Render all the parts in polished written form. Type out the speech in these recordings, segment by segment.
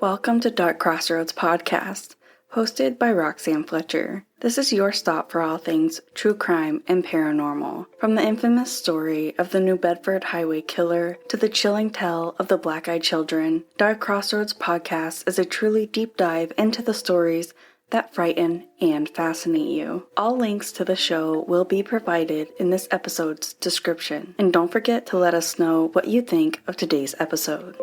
Welcome to Crossroads Podcast, hosted by Roxanne Fletcher. This is your stop for all things true crime and paranormal. From the infamous story of the New Bedford Highway Killer to the chilling tale of the Black-Eyed Children, Crossroads Podcast is a truly deep dive into the stories that frighten and fascinate you. All links to the show will be provided in this episode's description. And don't forget to let us know what you think of today's episode.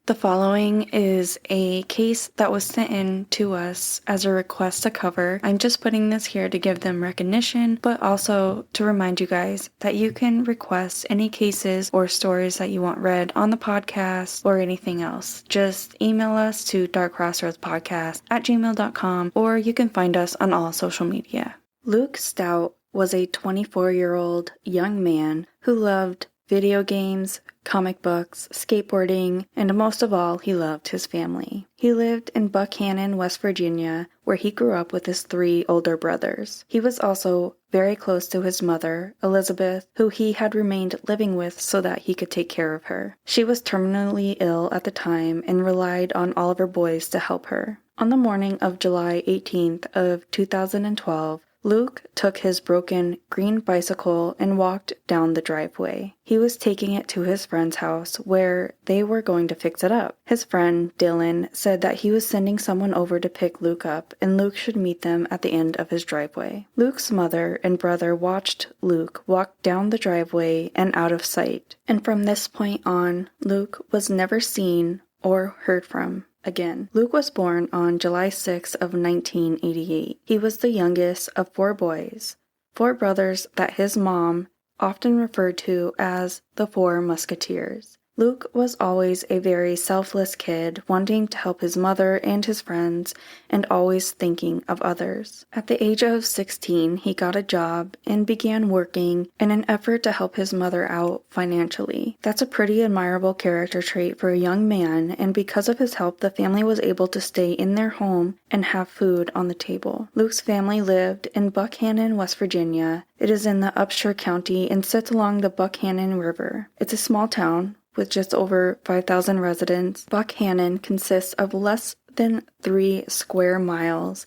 The following is a case that was sent in to us as a request to cover. I'm just putting this here to give them recognition, but also to remind you guys that you can request any cases or stories that you want read on the podcast or anything else. Just email us to darkcrossroadspodcast@gmail.com, or you can find us on all social media. Luke Stout was a 24-year-old young man who loved video games, comic books, skateboarding, and most of all, he loved his family. He lived in Buckhannon, West Virginia, where he grew up with his 3 older brothers. He was also very close to his mother, Elizabeth, who he had remained living with so that he could take care of her. She was terminally ill at the time and relied on all of her boys to help her. On the morning of July 18th of 2012, Luke took his broken green bicycle and walked down the driveway. He was taking it to his friend's house where they were going to fix it up. His friend, Dylan, said that he was sending someone over to pick Luke up and Luke should meet them at the end of his driveway. Luke's mother and brother watched Luke walk down the driveway and out of sight. And from this point on, Luke was never seen or heard from again. Luke was born on July 6 of 1988. He was the youngest of 4 boys, 4 brothers that his mom often referred to as the 4 Musketeers. Luke was always a very selfless kid, wanting to help his mother and his friends, and always thinking of others. At the age of 16, he got a job and began working in an effort to help his mother out financially. That's a pretty admirable character trait for a young man, and because of his help, the family was able to stay in their home and have food on the table. Luke's family lived in Buckhannon, West Virginia. It is in the Upshur County and sits along the Buckhannon River. It's a small town with just over 5,000 residents. Buckhannon consists of less than 3 square miles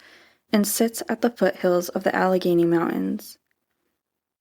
and sits at the foothills of the Allegheny Mountains.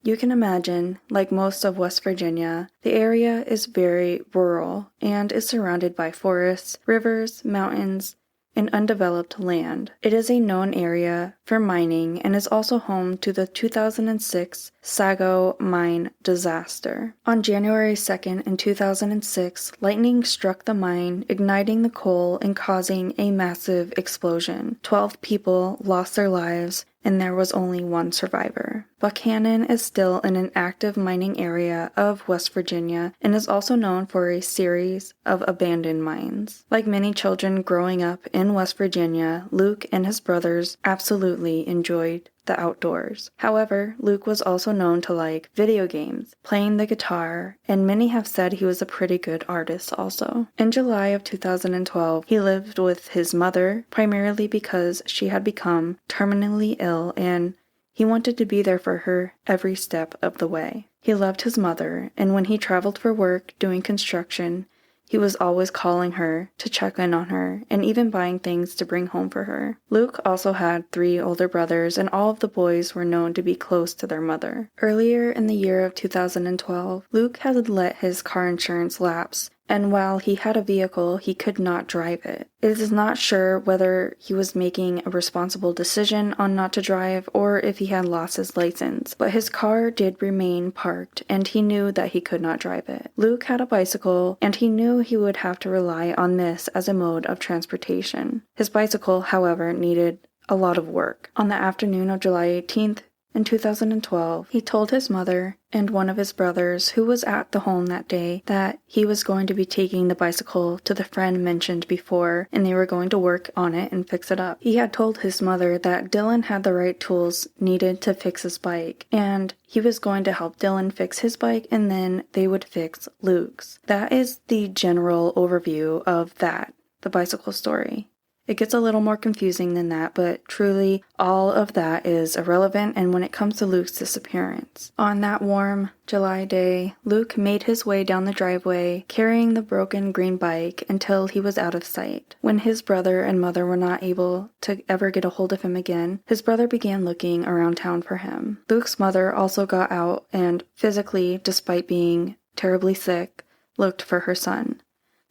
You can imagine, like most of West Virginia, the area is very rural and is surrounded by forests, rivers, mountains, and undeveloped land. It is a known area for mining and is also home to the 2006 Sago mine disaster. On January 2nd in 2006, lightning struck the mine, igniting the coal and causing a massive explosion. 12 people lost their lives, and there was only 1 survivor. Buckhannon is still in an active mining area of West Virginia and is also known for a series of abandoned mines. Like many children growing up in West Virginia, Luke and his brothers absolutely enjoyed the outdoors. However, Luke was also known to like video games, playing the guitar, and many have said he was a pretty good artist also. In July of 2012, he lived with his mother, primarily because she had become terminally ill and he wanted to be there for her every step of the way. He loved his mother, and when he traveled for work doing construction, he was always calling her to check in on her and even buying things to bring home for her. Luke also had 3 older brothers, and all of the boys were known to be close to their mother. Earlier in the year of 2012, Luke had let his car insurance lapse, and while he had a vehicle, he could not drive it. It is not sure whether he was making a responsible decision on not to drive or if he had lost his license, but his car did remain parked and he knew that he could not drive it. Luke had a bicycle and he knew he would have to rely on this as a mode of transportation. His bicycle, however, needed a lot of work. On the afternoon of July 18th, in 2012, he told his mother and one of his brothers who was at the home that day that he was going to be taking the bicycle to the friend mentioned before and they were going to work on it and fix it up. He had told his mother that Dylan had the right tools needed to fix his bike and he was going to help Dylan fix his bike and then they would fix Luke's. That is the general overview of the bicycle story. It gets a little more confusing than that, but truly all of that is irrelevant and when it comes to Luke's disappearance. On that warm July day, Luke made his way down the driveway, carrying the broken green bike until he was out of sight. When his brother and mother were not able to ever get a hold of him again, his brother began looking around town for him. Luke's mother also got out and physically, despite being terribly sick, looked for her son.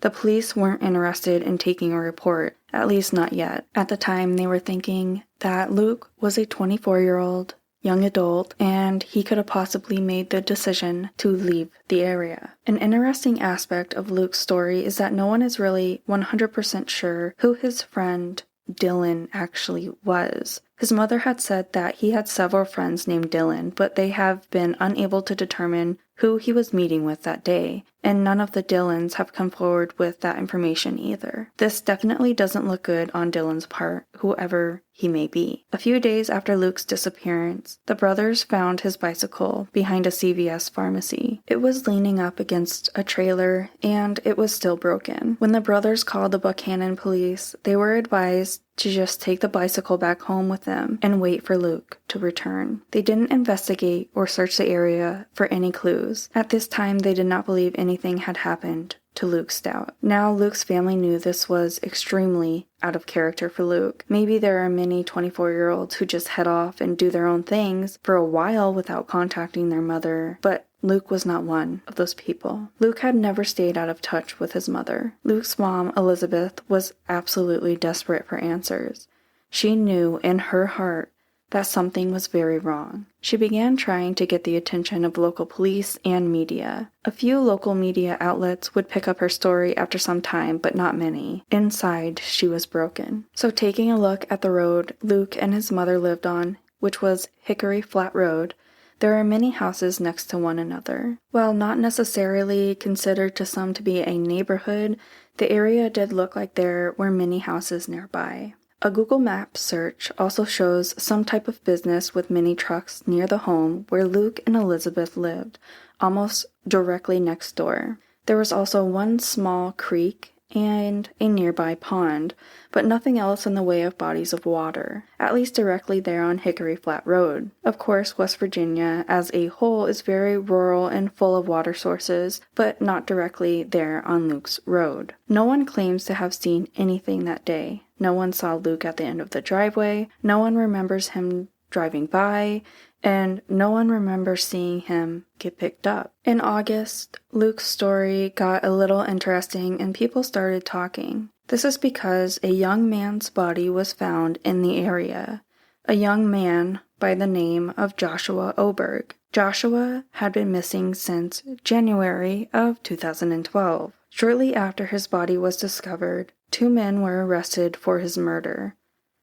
The police weren't interested in taking a report, at least not yet. At the time, they were thinking that Luke was a 24-year-old young adult and he could have possibly made the decision to leave the area. An interesting aspect of Luke's story is that no one is really 100% sure who his friend Dylan actually was. His mother had said that he had several friends named Dylan, but they have been unable to determine who he was meeting with that day, and none of the Dylans have come forward with that information either. This definitely doesn't look good on Dylan's part, whoever he may be. A few days after Luke's disappearance, the brothers found his bicycle behind a CVS pharmacy. It was leaning up against a trailer, and it was still broken. When the brothers called the Buchanan police, they were advised to just take the bicycle back home with them and wait for Luke to return. They didn't investigate or search the area for any clues. At this time, they did not believe anything had happened to Luke Stout. Now, Luke's family knew this was extremely out of character for Luke. Maybe there are many 24-year-olds who just head off and do their own things for a while without contacting their mother, but Luke was not one of those people. Luke had never stayed out of touch with his mother. Luke's mom, Elizabeth, was absolutely desperate for answers. She knew in her heart that something was very wrong. She began trying to get the attention of local police and media. A few local media outlets would pick up her story after some time, but not many. Inside, she was broken. So taking a look at the road Luke and his mother lived on, which was Hickory Flat Road, there are many houses next to one another. While not necessarily considered to some to be a neighborhood, the area did look like there were many houses nearby. A Google Maps search also shows some type of business with many trucks near the home where Luke and Elizabeth lived, almost directly next door. There was also one small creek and a nearby pond, but nothing else in the way of bodies of water, at least directly there on Hickory Flat Road. Of course, West Virginia as a whole is very rural and full of water sources, but not directly there on Luke's road. No one claims to have seen anything that day. No one saw Luke at the end of the driveway, no one remembers him driving by, and no one remembers seeing him get picked up. In August, Luke's story got a little interesting and people started talking. This is because a young man's body was found in the area. A young man by the name of Joshua Oberg. Joshua had been missing since January of 2012. Shortly after his body was discovered, 2 men were arrested for his murder.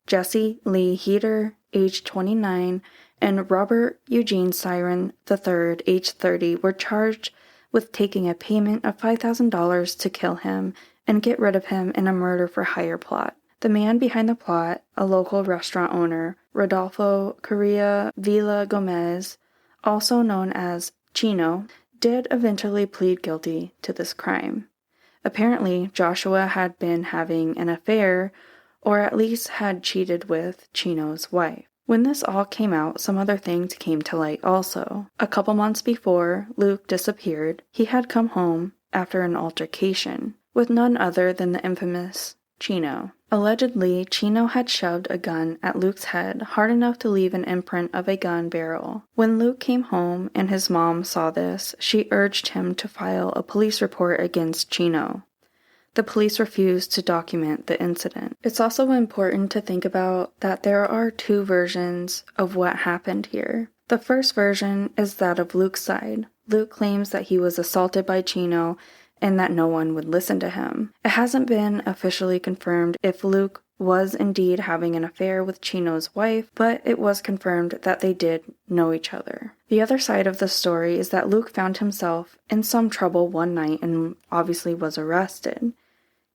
Jesse Lee Heater, age 29, and Robert Eugene Siren III, age 30, were charged with taking a payment of $5,000 to kill him and get rid of him in a murder-for-hire plot. The man behind the plot, a local restaurant owner, Rodolfo Correa Villa Gomez, also known as Chino, did eventually plead guilty to this crime. Apparently, Joshua had been having an affair, or at least had cheated with Chino's wife. When this all came out, some other things came to light also. A couple months before Luke disappeared, he had come home after an altercation with none other than the infamous Chino. Allegedly, Chino had shoved a gun at Luke's head hard enough to leave an imprint of a gun barrel. When Luke came home and his mom saw this, she urged him to file a police report against Chino. The police refused to document the incident. It's also important to think about that there are 2 versions of what happened here. The first version is that of Luke's side. Luke claims that he was assaulted by Chino and that no one would listen to him. It hasn't been officially confirmed if Luke was indeed having an affair with Chino's wife, but it was confirmed that they did know each other. The other side of the story is that Luke found himself in some trouble one night and obviously was arrested.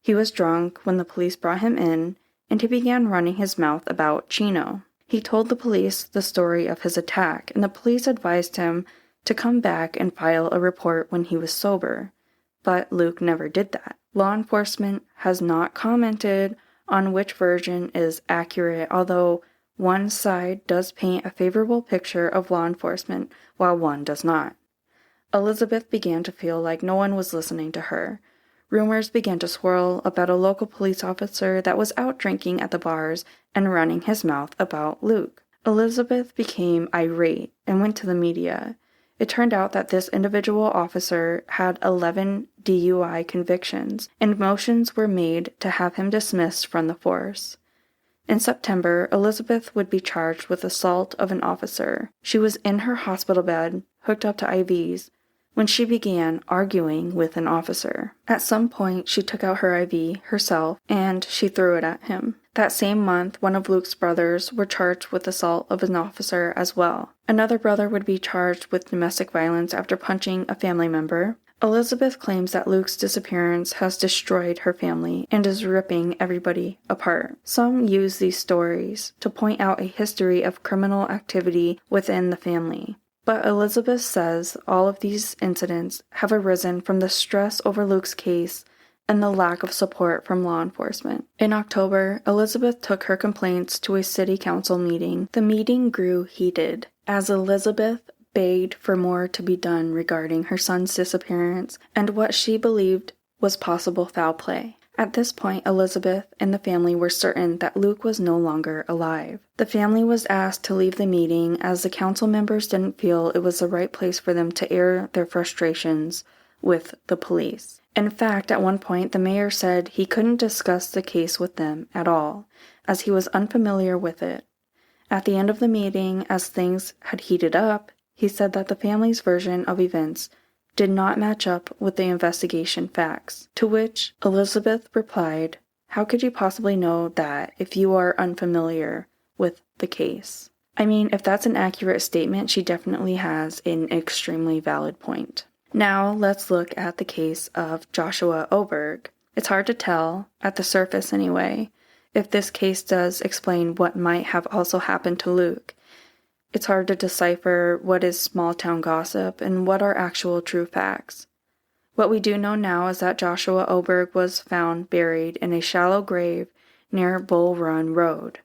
He was drunk when the police brought him in, and he began running his mouth about Chino. He told the police the story of his attack, and the police advised him to come back and file a report when he was sober. But Luke never did that. Law enforcement has not commented on which version is accurate, although one side does paint a favorable picture of law enforcement while one does not. Elizabeth began to feel like no one was listening to her. Rumors began to swirl about a local police officer that was out drinking at the bars and running his mouth about Luke. Elizabeth became irate and went to the media. It turned out that this individual officer had 11 DUI convictions, and motions were made to have him dismissed from the force. In September, Elizabeth would be charged with assault of an officer. She was in her hospital bed, hooked up to IVs, when she began arguing with an officer. At some point, she took out her IV herself, and she threw it at him. That same month, one of Luke's brothers were charged with assault of an officer as well. Another brother would be charged with domestic violence after punching a family member. Elizabeth claims that Luke's disappearance has destroyed her family and is ripping everybody apart. Some use these stories to point out a history of criminal activity within the family. But Elizabeth says all of these incidents have arisen from the stress over Luke's case and the lack of support from law enforcement. In October, Elizabeth took her complaints to a city council meeting. The meeting grew heated as Elizabeth begged for more to be done regarding her son's disappearance and what she believed was possible foul play. At this point, Elizabeth and the family were certain that Luke was no longer alive. The family was asked to leave the meeting as the council members didn't feel it was the right place for them to air their frustrations with the police. In fact, at one point, the mayor said he couldn't discuss the case with them at all, as he was unfamiliar with it. At the end of the meeting, as things had heated up, he said that the family's version of events did not match up with the investigation facts, to which Elizabeth replied, "How could you possibly know that if you are unfamiliar with the case?" I mean, if that's an accurate statement, she definitely has an extremely valid point. Now, let's look at the case of Joshua Oberg. It's hard to tell, at the surface anyway, if this case does explain what might have also happened to Luke. It's hard to decipher what is small-town gossip and what are actual true facts. What we do know now is that Joshua Oberg was found buried in a shallow grave near Bull Run Road.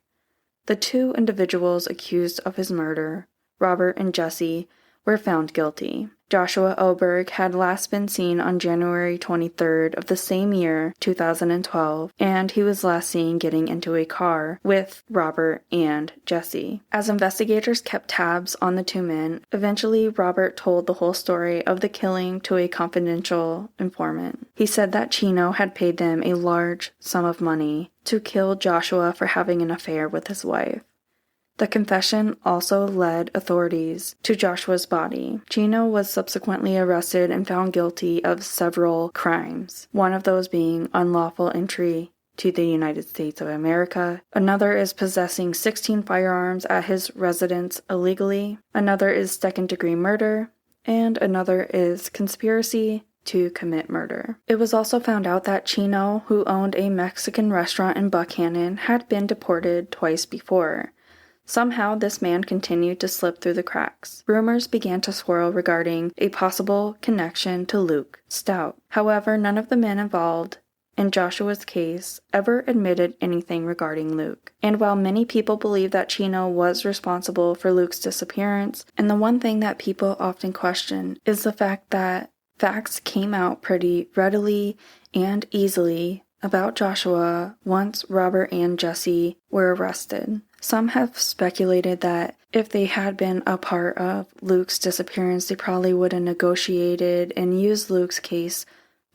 The two individuals accused of his murder, Robert and Jesse, were found guilty. Joshua Oberg had last been seen on January 23rd of the same year, 2012, and he was last seen getting into a car with Robert and Jesse. As investigators kept tabs on the two men, eventually Robert told the whole story of the killing to a confidential informant. He said that Chino had paid them a large sum of money to kill Joshua for having an affair with his wife. The confession also led authorities to Joshua's body. Chino was subsequently arrested and found guilty of several crimes, one of those being unlawful entry to the United States of America. Another is possessing 16 firearms at his residence illegally. Another is second-degree murder. And another is conspiracy to commit murder. It was also found out that Chino, who owned a Mexican restaurant in Buckhannon, had been deported twice before. Somehow, this man continued to slip through the cracks. Rumors began to swirl regarding a possible connection to Luke Stout. However, none of the men involved in Joshua's case ever admitted anything regarding Luke. And while many people believe that Chino was responsible for Luke's disappearance, and the one thing that people often question is the fact that facts came out pretty readily and easily about Joshua once Robert and Jesse were arrested. Some have speculated that if they had been a part of Luke's disappearance, they probably would have negotiated and used Luke's case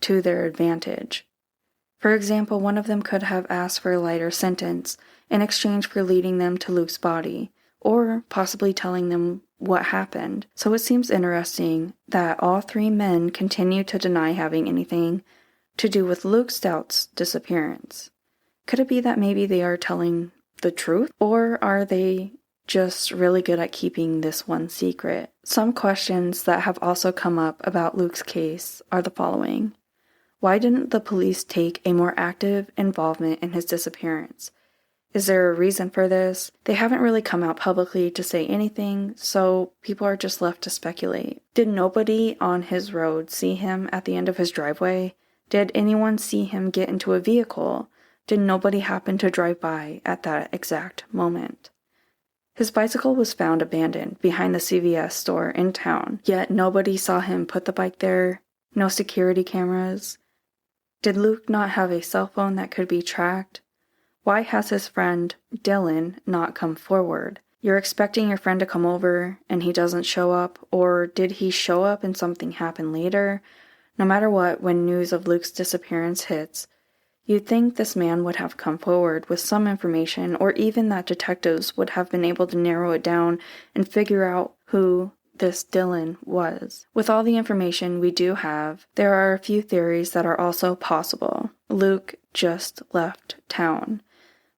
to their advantage. For example, one of them could have asked for a lighter sentence in exchange for leading them to Luke's body, or possibly telling them what happened. So it seems interesting that all three men continue to deny having anything to do with Luke Stout's disappearance. Could it be that maybe they are telling the truth, or are they just really good at keeping this one secret? Some questions that have also come up about Luke's case are the following. Why didn't the police take a more active involvement in his disappearance? Is there a reason for this? They haven't really come out publicly to say anything, so people are just left to speculate. Did nobody on his road see him at the end of his driveway? Did anyone see him get into a vehicle did nobody happen to drive by at that exact moment? His bicycle was found abandoned behind the CVS store in town, yet nobody saw him put the bike there, no security cameras. Did Luke not have a cell phone that could be tracked? Why has his friend, Dylan, not come forward? You're expecting your friend to come over and he doesn't show up, or did he show up and something happened later? No matter what, when news of Luke's disappearance hits, you'd think this man would have come forward with some information, or even that detectives would have been able to narrow it down and figure out who this Dylan was. With all the information we do have, there are a few theories that are also possible. Luke just left town.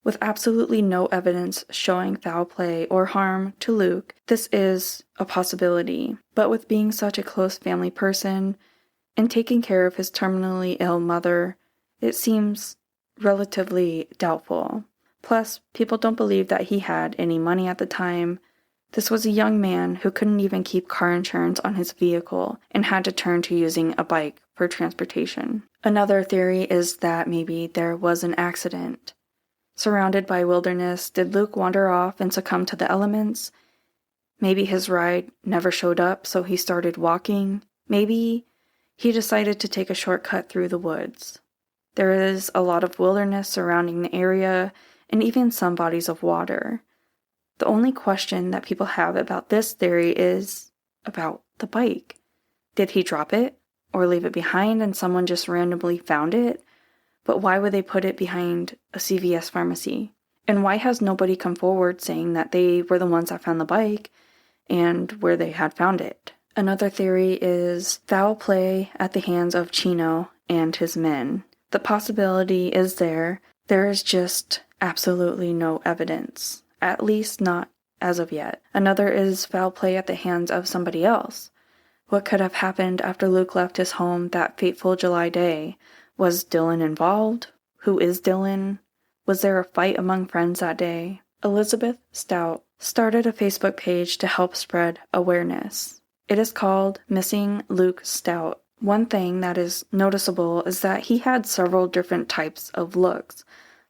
With absolutely no evidence showing foul play or harm to Luke, this is a possibility. But with being such a close family person and taking care of his terminally ill mother, it seems relatively doubtful. Plus, people don't believe that he had any money at the time. This was a young man who couldn't even keep car insurance on his vehicle and had to turn to using a bike for transportation. Another theory is that maybe there was an accident. Surrounded by wilderness, did Luke wander off and succumb to the elements? Maybe his ride never showed up, so he started walking. Maybe he decided to take a shortcut through the woods. There is a lot of wilderness surrounding the area, and even some bodies of water. The only question that people have about this theory is about the bike. Did he drop it or leave it behind and someone just randomly found it? But why would they put it behind a CVS pharmacy? And why has nobody come forward saying that they were the ones that found the bike and where they had found it? Another theory is foul play at the hands of Chino and his men. The possibility is there. There is just absolutely no evidence, at least not as of yet. Another is foul play at the hands of somebody else. What could have happened after Luke left his home that fateful July day? Was Dylan involved? Who is Dylan? Was there a fight among friends that day? Luke Stout started a Facebook page to help spread awareness. It is called Missing Luke Stout. One thing that is noticeable is that he had several different types of looks.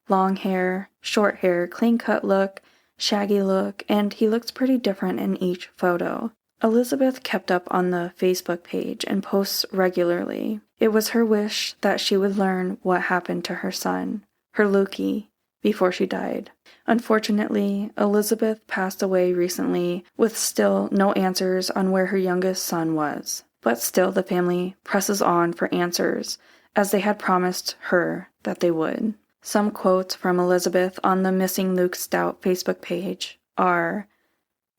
Long hair, short hair, clean-cut look, shaggy look, and he looks pretty different in each photo. Elizabeth kept up on the Facebook page and posts regularly. It was her wish that she would learn what happened to her son, her Lukey, before she died. Unfortunately, Elizabeth passed away recently with still no answers on where her youngest son was. But still the family presses on for answers, as they had promised her that they would. Some quotes from Elizabeth on the Missing Luke Stout Facebook page are,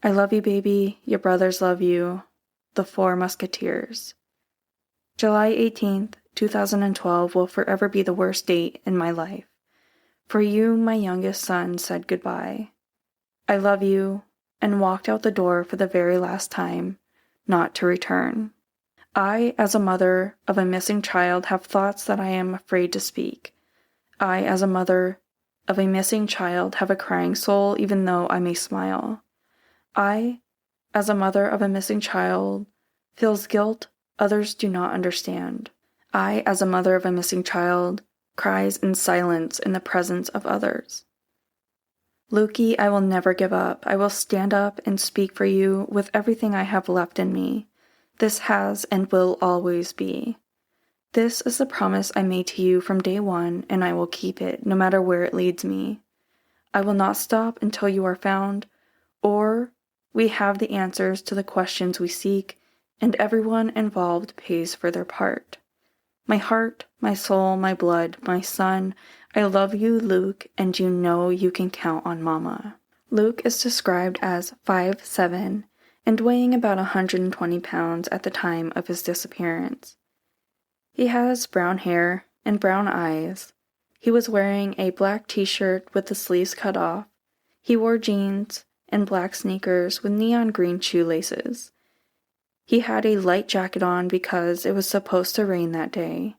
"I love you, baby. Your brothers love you. The Four Musketeers." July 18th, 2012 will forever be the worst date in my life. For you, my youngest son said goodbye. I love you, and walked out the door for the very last time, not to return. I, as a mother of a missing child, have thoughts that I am afraid to speak. I, as a mother of a missing child, have a crying soul, even though I may smile. I, as a mother of a missing child, feels guilt others do not understand. I, as a mother of a missing child, cries in silence in the presence of others. Lukey, I will never give up. I will stand up and speak for you with everything I have left in me. This has and will always be. This is the promise I made to you from day one, and I will keep it, no matter where it leads me. I will not stop until you are found, or we have the answers to the questions we seek, and everyone involved pays for their part. My heart, my soul, my blood, my son, I love you, Luke, and you know you can count on Mama. Luke is described as 5'7", and weighing about 120 pounds at the time of his disappearance. He has brown hair and brown eyes. He was wearing a black t-shirt with the sleeves cut off. He wore jeans and black sneakers with neon green shoelaces. He had a light jacket on because it was supposed to rain that day.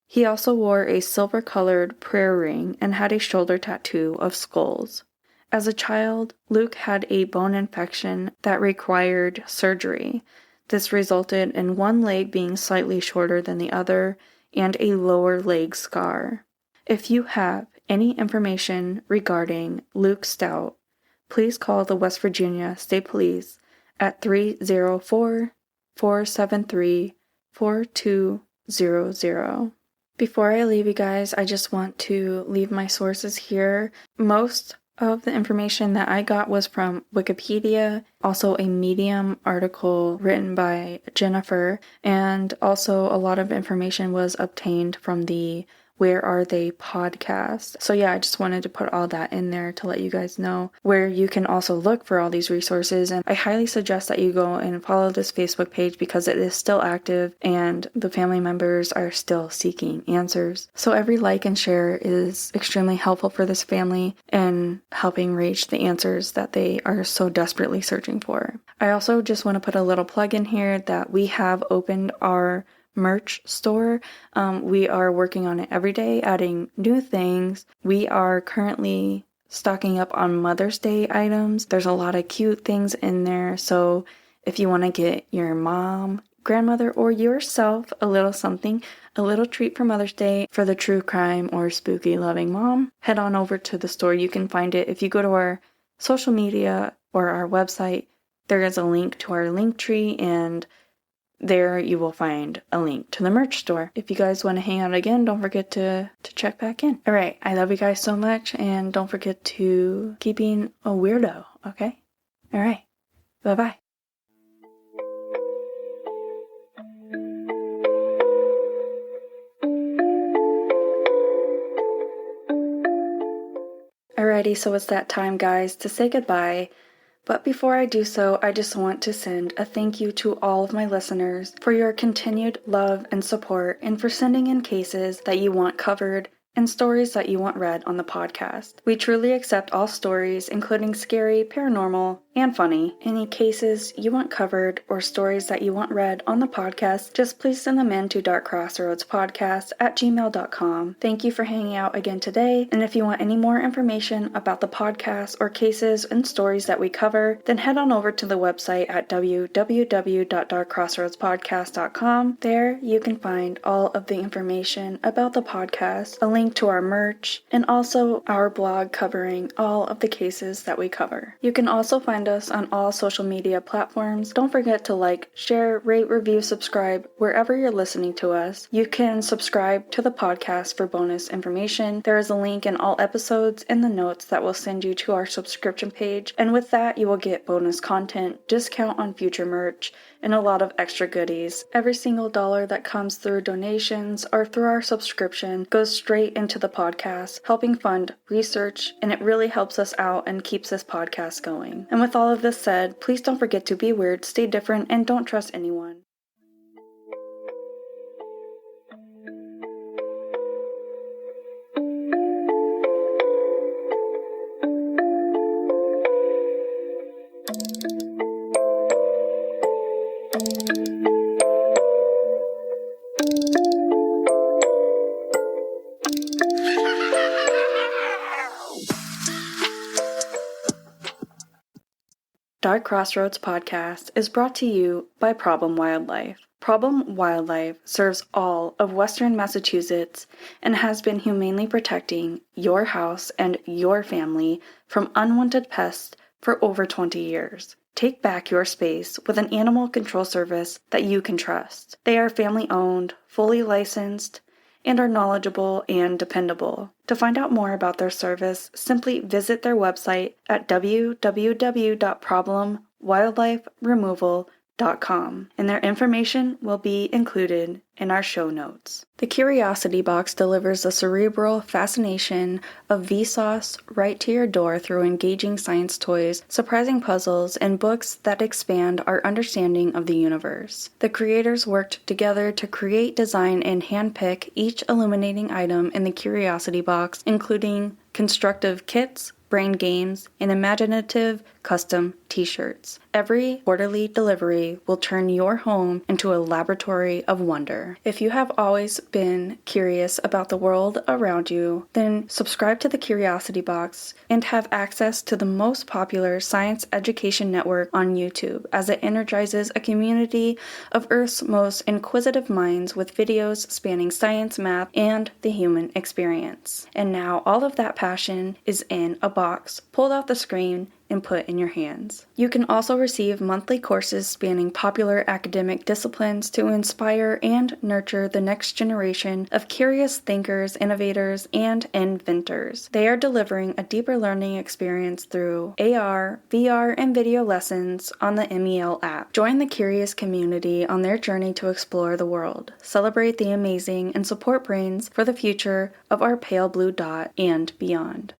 He also wore a silver-colored prayer ring and had a shoulder tattoo of skulls. As a child, Luke had a bone infection that required surgery. This resulted in one leg being slightly shorter than the other and a lower leg scar. If you have any information regarding Luke Stout, please call the West Virginia State Police at 304-473-4200. Before I leave you guys, I just want to leave my sources here. Most of the information that I got was from Wikipedia, also a Medium article written by Jennifer, and also a lot of information was obtained from the Where Are They podcast. So yeah, I just wanted to put all that in there to let you guys know where you can also look for all these resources. And I highly suggest that you go and follow this Facebook page because it is still active and the family members are still seeking answers. So every like and share is extremely helpful for this family and helping reach the answers that they are so desperately searching for. I also just want to put a little plug in here that we have opened our merch store. We are working on it every day, adding new things. We are currently stocking up on Mother's Day items. There's a lot of cute things in there. So if you want to get your mom, grandmother, or yourself a little something, a little treat for Mother's Day for the true crime or spooky loving mom, head on over to the store. You can find it if you go to our social media or our website. There is a link to our link tree, and there you will find a link to the merch store. If you guys want to hang out again, don't forget to check back in. Alright, I love you guys so much, and don't forget to keep being a weirdo, okay? Alright, bye-bye. Alrighty, so it's that time, guys, to say goodbye. But before I do so, I just want to send a thank you to all of my listeners for your continued love and support and for sending in cases that you want covered and stories that you want read on the podcast. We truly accept all stories, including scary, paranormal, and funny. Any cases you want covered or stories that you want read on the podcast, just please send them in to darkcrossroadspodcast@gmail.com. Thank you for hanging out again today, and if you want any more information about the podcast or cases and stories that we cover, then head on over to the website at www.darkcrossroadspodcast.com. There you can find all of the information about the podcast, a link to our merch, and also our blog covering all of the cases that we cover. You can also find us on all social media platforms. Don't forget to like, share, rate, review, subscribe wherever you're listening to us. You can subscribe to the podcast for bonus information. There is a link in all episodes in the notes that will send you to our subscription page, and with that you will get bonus content, discount on future merch, and a lot of extra goodies. Every single dollar that comes through donations or through our subscription goes straight into the podcast, helping fund research, and it really helps us out and keeps this podcast going. And with all of this said, please don't forget to be weird, stay different, and don't trust anyone. Dark Crossroads Podcast is brought to you by Problem Wildlife. Problem Wildlife serves all of Western Massachusetts and has been humanely protecting your house and your family from unwanted pests for over 20 years. Take back your space with an animal control service that you can trust. They are family-owned, fully licensed, and are knowledgeable and dependable. To find out more about their service, simply visit their website at www.problemwildliferemoval.com, and their information will be included in our show notes. The Curiosity Box delivers the cerebral fascination of Vsauce right to your door through engaging science toys, surprising puzzles, and books that expand our understanding of the universe. The creators worked together to create, design, and handpick each illuminating item in the Curiosity Box, including constructive kits, brain games, and imaginative custom t-shirts. Every quarterly delivery will turn your home into a laboratory of wonder. If you have always been curious about the world around you, then subscribe to the Curiosity Box and have access to the most popular science education network on YouTube, as it energizes a community of Earth's most inquisitive minds with videos spanning science, math, and the human experience. And now all of that passion is in a box pulled off the screen and put in your hands. You can also receive monthly courses spanning popular academic disciplines to inspire and nurture the next generation of curious thinkers, innovators, and inventors. They are delivering a deeper learning experience through AR, VR, and video lessons on the MEL app. Join the curious community on their journey to explore the world, celebrate the amazing, and support brains for the future of our pale blue dot and beyond.